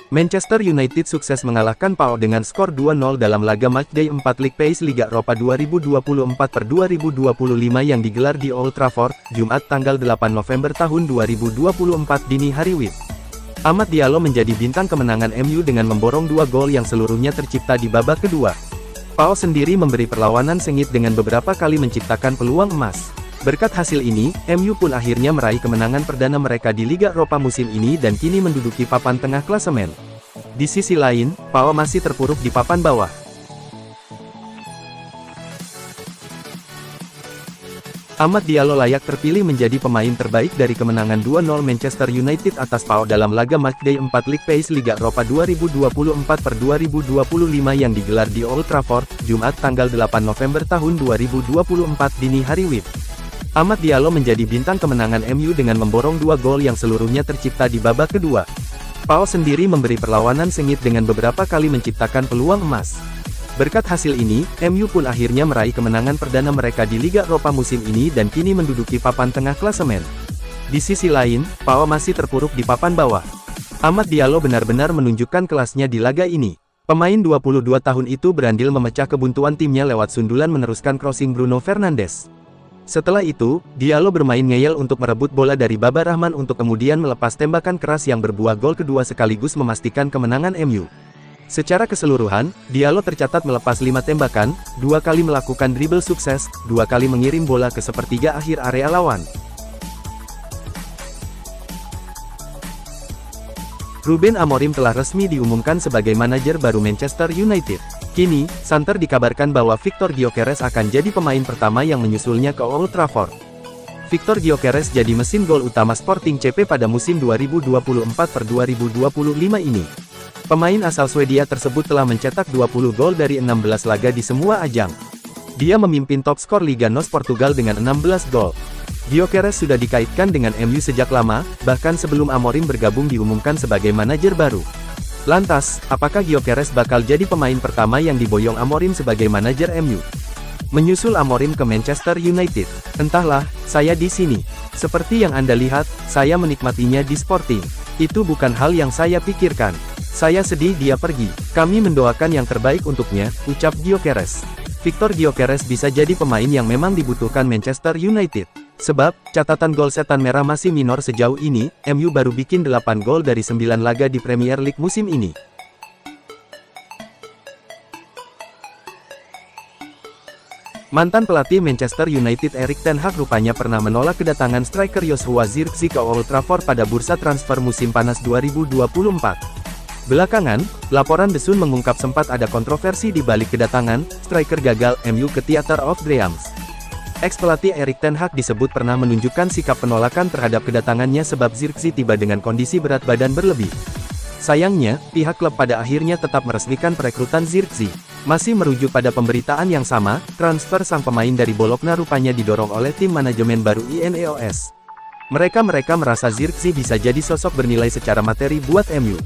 Manchester United sukses mengalahkan PAOK dengan skor 2-0 dalam laga matchday 4 League Pace Liga Eropa 2024/2025 yang digelar di Old Trafford, Jumat tanggal 8 November tahun 2024 dini hari WIB. Amad Diallo menjadi bintang kemenangan MU dengan memborong 2 gol yang seluruhnya tercipta di babak kedua. PAOK sendiri memberi perlawanan sengit dengan beberapa kali menciptakan peluang emas. Berkat hasil ini, MU pun akhirnya meraih kemenangan perdana mereka di Liga Eropa musim ini dan kini menduduki papan tengah klasemen. Di sisi lain, PAOK masih terpuruk di papan bawah. Amad Diallo layak terpilih menjadi pemain terbaik dari kemenangan 2-0 Manchester United atas PAOK dalam laga matchday 4 League Pace Liga Eropa 2024/2025 yang digelar di Old Trafford, Jumat tanggal 8 November tahun 2024 dini hari WIB. Amad Diallo menjadi bintang kemenangan MU dengan memborong 2 gol yang seluruhnya tercipta di babak kedua. PAOK sendiri memberi perlawanan sengit dengan beberapa kali menciptakan peluang emas. Berkat hasil ini, MU pun akhirnya meraih kemenangan perdana mereka di Liga Eropa musim ini dan kini menduduki papan tengah klasemen. Di sisi lain, PAOK masih terpuruk di papan bawah. Amad Diallo benar-benar menunjukkan kelasnya di laga ini. Pemain 22 tahun itu berandil memecah kebuntuan timnya lewat sundulan meneruskan crossing Bruno Fernandes. Setelah itu, Diallo bermain ngeyel untuk merebut bola dari Baba Rahman untuk kemudian melepas tembakan keras yang berbuah gol kedua sekaligus memastikan kemenangan MU. Secara keseluruhan, Diallo tercatat melepas 5 tembakan, 2 kali melakukan dribble sukses, 2 kali mengirim bola ke sepertiga akhir area lawan. Ruben Amorim telah resmi diumumkan sebagai manajer baru Manchester United. Kini, santer dikabarkan bahwa Victor Gyökeres akan jadi pemain pertama yang menyusulnya ke Old Trafford. Victor Gyökeres jadi mesin gol utama Sporting CP pada musim 2024/2025 ini. Pemain asal Swedia tersebut telah mencetak 20 gol dari 16 laga di semua ajang. Dia memimpin top skor Liga NOS Portugal dengan 16 gol. Gyökeres sudah dikaitkan dengan MU sejak lama, bahkan sebelum Amorim bergabung diumumkan sebagai manajer baru. Lantas, apakah Gyökeres bakal jadi pemain pertama yang diboyong Amorim sebagai manajer MU? Menyusul Amorim ke Manchester United. Entahlah, saya di sini. Seperti yang Anda lihat, saya menikmatinya di Sporting. Itu bukan hal yang saya pikirkan. Saya sedih dia pergi. Kami mendoakan yang terbaik untuknya, ucap Gyökeres. Victor Gyökeres bisa jadi pemain yang memang dibutuhkan Manchester United. Sebab, catatan gol setan merah masih minor sejauh ini, MU baru bikin 8 gol dari 9 laga di Premier League musim ini. Mantan pelatih Manchester United Erik ten Hag rupanya pernah menolak kedatangan striker Joshua Zirkzee ke Old Trafford pada bursa transfer musim panas 2024. Belakangan, laporan The Sun mengungkap sempat ada kontroversi di balik kedatangan striker gagal MU ke Theatre of Dreams. Ex-pelatih Erik ten Hag disebut pernah menunjukkan sikap penolakan terhadap kedatangannya sebab Zirkzee tiba dengan kondisi berat badan berlebih. Sayangnya, pihak klub pada akhirnya tetap meresmikan perekrutan Zirkzee. Masih merujuk pada pemberitaan yang sama, transfer sang pemain dari Bologna rupanya didorong oleh tim manajemen baru INEOS. Mereka merasa Zirkzee bisa jadi sosok bernilai secara materi buat MU.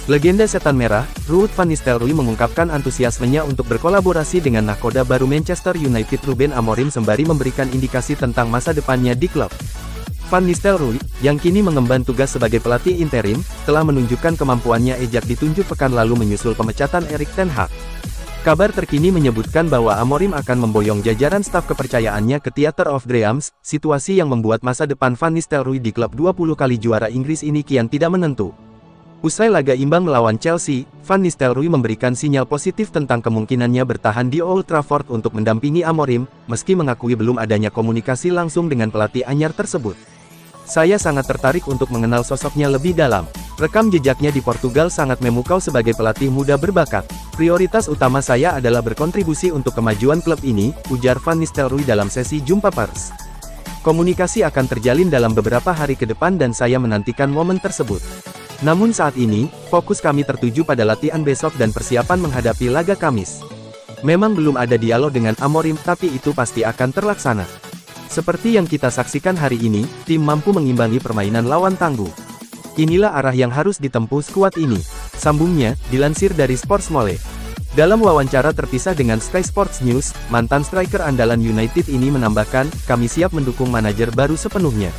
Legenda setan merah, Ruud van Nistelrooy mengungkapkan antusiasmenya untuk berkolaborasi dengan nahkoda baru Manchester United Ruben Amorim sembari memberikan indikasi tentang masa depannya di klub. Van Nistelrooy, yang kini mengemban tugas sebagai pelatih interim, telah menunjukkan kemampuannya ejak ditunjuk pekan lalu menyusul pemecatan Erik ten Hag. Kabar terkini menyebutkan bahwa Amorim akan memboyong jajaran staf kepercayaannya ke Theatre of Dreams, situasi yang membuat masa depan Van Nistelrooy di klub 20 kali juara Inggris ini kian tidak menentu. Usai laga imbang melawan Chelsea, Van Nistelrooy memberikan sinyal positif tentang kemungkinannya bertahan di Old Trafford untuk mendampingi Amorim, meski mengakui belum adanya komunikasi langsung dengan pelatih anyar tersebut. Saya sangat tertarik untuk mengenal sosoknya lebih dalam. Rekam jejaknya di Portugal sangat memukau sebagai pelatih muda berbakat. Prioritas utama saya adalah berkontribusi untuk kemajuan klub ini, ujar Van Nistelrooy dalam sesi jumpa pers. Komunikasi akan terjalin dalam beberapa hari ke depan dan saya menantikan momen tersebut. Namun saat ini, fokus kami tertuju pada latihan besok dan persiapan menghadapi laga Kamis. Memang belum ada dialog dengan Amorim, tapi itu pasti akan terlaksana. Seperti yang kita saksikan hari ini, tim mampu mengimbangi permainan lawan tangguh. Inilah arah yang harus ditempuh skuad ini, sambungnya, dilansir dari Sports Mole. Dalam wawancara terpisah dengan Sky Sports News, mantan striker andalan United ini menambahkan, kami siap mendukung manajer baru sepenuhnya.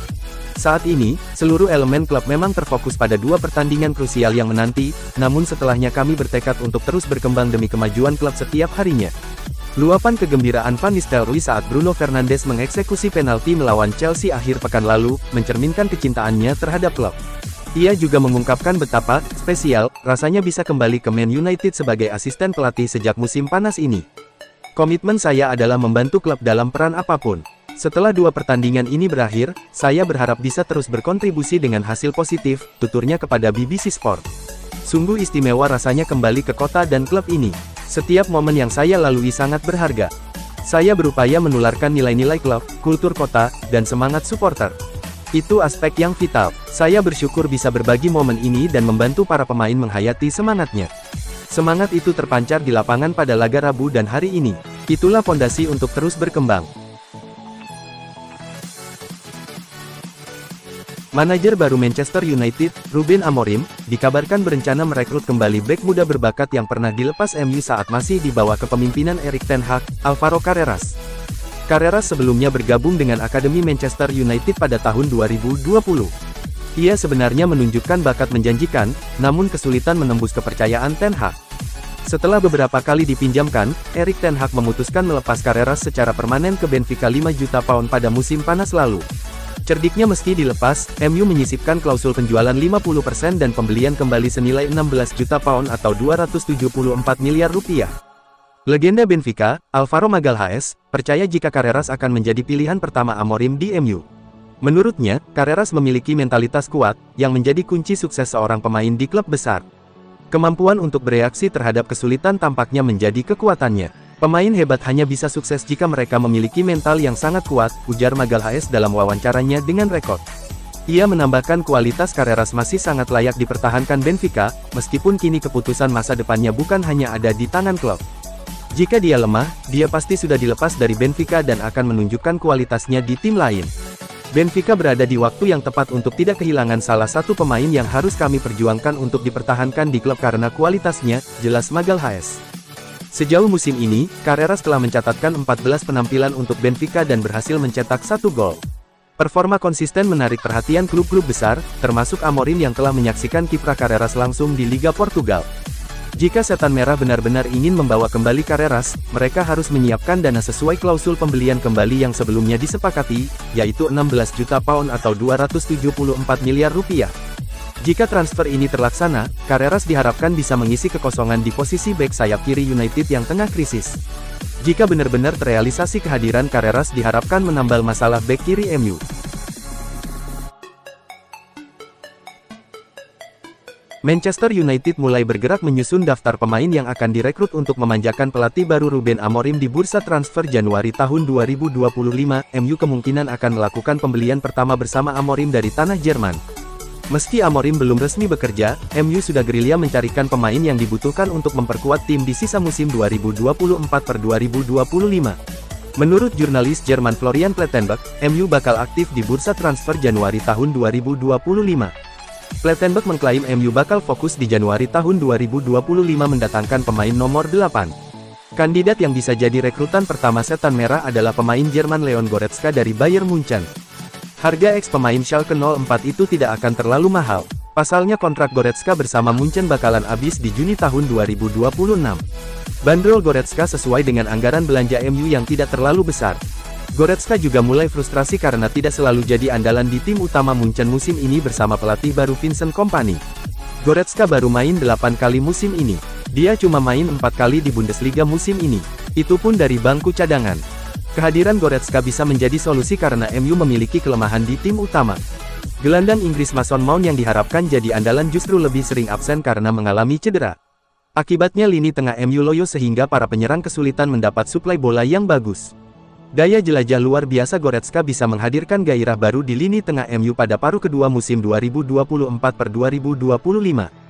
Saat ini, seluruh elemen klub memang terfokus pada dua pertandingan krusial yang menanti, namun setelahnya kami bertekad untuk terus berkembang demi kemajuan klub setiap harinya. Luapan kegembiraan Van Nistelrooy saat Bruno Fernandes mengeksekusi penalti melawan Chelsea akhir pekan lalu, mencerminkan kecintaannya terhadap klub. Ia juga mengungkapkan betapa spesial rasanya bisa kembali ke Man United sebagai asisten pelatih sejak musim panas ini. Komitmen saya adalah membantu klub dalam peran apapun. Setelah dua pertandingan ini berakhir, saya berharap bisa terus berkontribusi dengan hasil positif, tuturnya kepada BBC Sport. Sungguh istimewa rasanya kembali ke kota dan klub ini. Setiap momen yang saya lalui sangat berharga. Saya berupaya menularkan nilai-nilai klub, kultur kota, dan semangat supporter. Itu aspek yang vital. Saya bersyukur bisa berbagi momen ini dan membantu para pemain menghayati semangatnya. Semangat itu terpancar di lapangan pada laga Rabu dan hari ini. Itulah fondasi untuk terus berkembang. Manajer baru Manchester United, Ruben Amorim, dikabarkan berencana merekrut kembali bek muda berbakat yang pernah dilepas MU saat masih di bawah kepemimpinan Erik ten Hag, Alvaro Carreras. Carreras sebelumnya bergabung dengan Akademi Manchester United pada tahun 2020. Ia sebenarnya menunjukkan bakat menjanjikan, namun kesulitan menembus kepercayaan ten Hag. Setelah beberapa kali dipinjamkan, Erik ten Hag memutuskan melepas Carreras secara permanen ke Benfica 5 juta pound pada musim panas lalu. Cerdiknya meski dilepas, MU menyisipkan klausul penjualan 50% dan pembelian kembali senilai 16 juta pound atau 274 miliar rupiah. Legenda Benfica, Alvaro Magalhaes, percaya jika Carreras akan menjadi pilihan pertama Amorim di MU. Menurutnya, Carreras memiliki mentalitas kuat, yang menjadi kunci sukses seorang pemain di klub besar. Kemampuan untuk bereaksi terhadap kesulitan tampaknya menjadi kekuatannya. Pemain hebat hanya bisa sukses jika mereka memiliki mental yang sangat kuat, ujar Magalhaes dalam wawancaranya dengan Rekord. Ia menambahkan kualitas Carreras masih sangat layak dipertahankan Benfica, meskipun kini keputusan masa depannya bukan hanya ada di tangan klub. Jika dia lemah, dia pasti sudah dilepas dari Benfica dan akan menunjukkan kualitasnya di tim lain. Benfica berada di waktu yang tepat untuk tidak kehilangan salah satu pemain yang harus kami perjuangkan untuk dipertahankan di klub karena kualitasnya, jelas Magalhaes. Sejauh musim ini, Carreras telah mencatatkan 14 penampilan untuk Benfica dan berhasil mencetak 1 gol. Performa konsisten menarik perhatian klub-klub besar, termasuk Amorim yang telah menyaksikan kiprah Carreras langsung di Liga Portugal. Jika Setan Merah benar-benar ingin membawa kembali Carreras, mereka harus menyiapkan dana sesuai klausul pembelian kembali yang sebelumnya disepakati, yaitu 16 juta pound atau 274 miliar rupiah. Jika transfer ini terlaksana, Carreras diharapkan bisa mengisi kekosongan di posisi bek sayap kiri United yang tengah krisis. Jika benar-benar terrealisasi kehadiran Carreras diharapkan menambal masalah bek kiri MU. Manchester United mulai bergerak menyusun daftar pemain yang akan direkrut untuk memanjakan pelatih baru Ruben Amorim di bursa transfer Januari tahun 2025. MU kemungkinan akan melakukan pembelian pertama bersama Amorim dari tanah Jerman. Meski Amorim belum resmi bekerja, MU sudah gerilya mencarikan pemain yang dibutuhkan untuk memperkuat tim di sisa musim 2024-2025. Menurut jurnalis Jerman Florian Plettenberg, MU bakal aktif di bursa transfer Januari tahun 2025. Plettenberg mengklaim MU bakal fokus di Januari tahun 2025 mendatangkan pemain nomor 8. Kandidat yang bisa jadi rekrutan pertama Setan Merah adalah pemain Jerman Leon Goretzka dari Bayern Munchen. Harga ex pemain Schalke 04 itu tidak akan terlalu mahal. Pasalnya kontrak Goretzka bersama Munchen bakalan habis di Juni tahun 2026. Bandrol Goretzka sesuai dengan anggaran belanja MU yang tidak terlalu besar. Goretzka juga mulai frustrasi karena tidak selalu jadi andalan di tim utama Munchen musim ini bersama pelatih baru Vincent Kompany. Goretzka baru main 8 kali musim ini. Dia cuma main 4 kali di Bundesliga musim ini. Itu pun dari bangku cadangan. Kehadiran Goretzka bisa menjadi solusi karena MU memiliki kelemahan di tim utama. Gelandang Inggris Mason Mount yang diharapkan jadi andalan justru lebih sering absen karena mengalami cedera. Akibatnya lini tengah MU loyo sehingga para penyerang kesulitan mendapat suplai bola yang bagus. Daya jelajah luar biasa Goretzka bisa menghadirkan gairah baru di lini tengah MU pada paruh kedua musim 2024-2025.